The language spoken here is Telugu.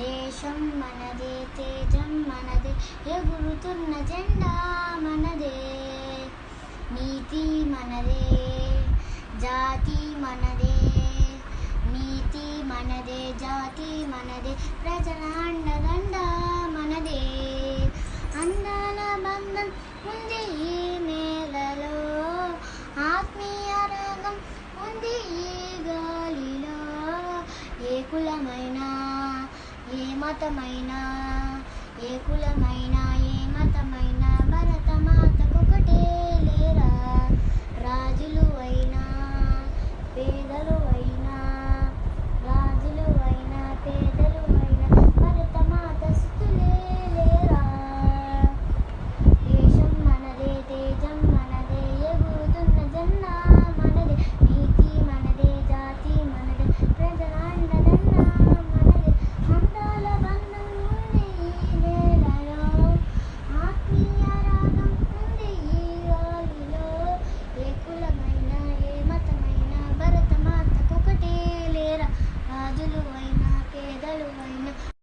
దేశం మనదే, తేజం మనదే, ఎగురుతున్న జెండా మనదే. నీతి మనదే, జాతి మనదే, నీతి మనదే, జాతి మనదే, ప్రజల అండదండ మనదే. అందాల బంధం ఉంది ఈ నేలలో, ఆత్మీయ రాగం ఉంది ఈ గాలిలో. ఏ కులమైనా ఏ మతమైనా, ఏ కులమైనా ఏ మతమైనా, భరత మాతకొకటే లేరా. రాజులు అయినా పేదలు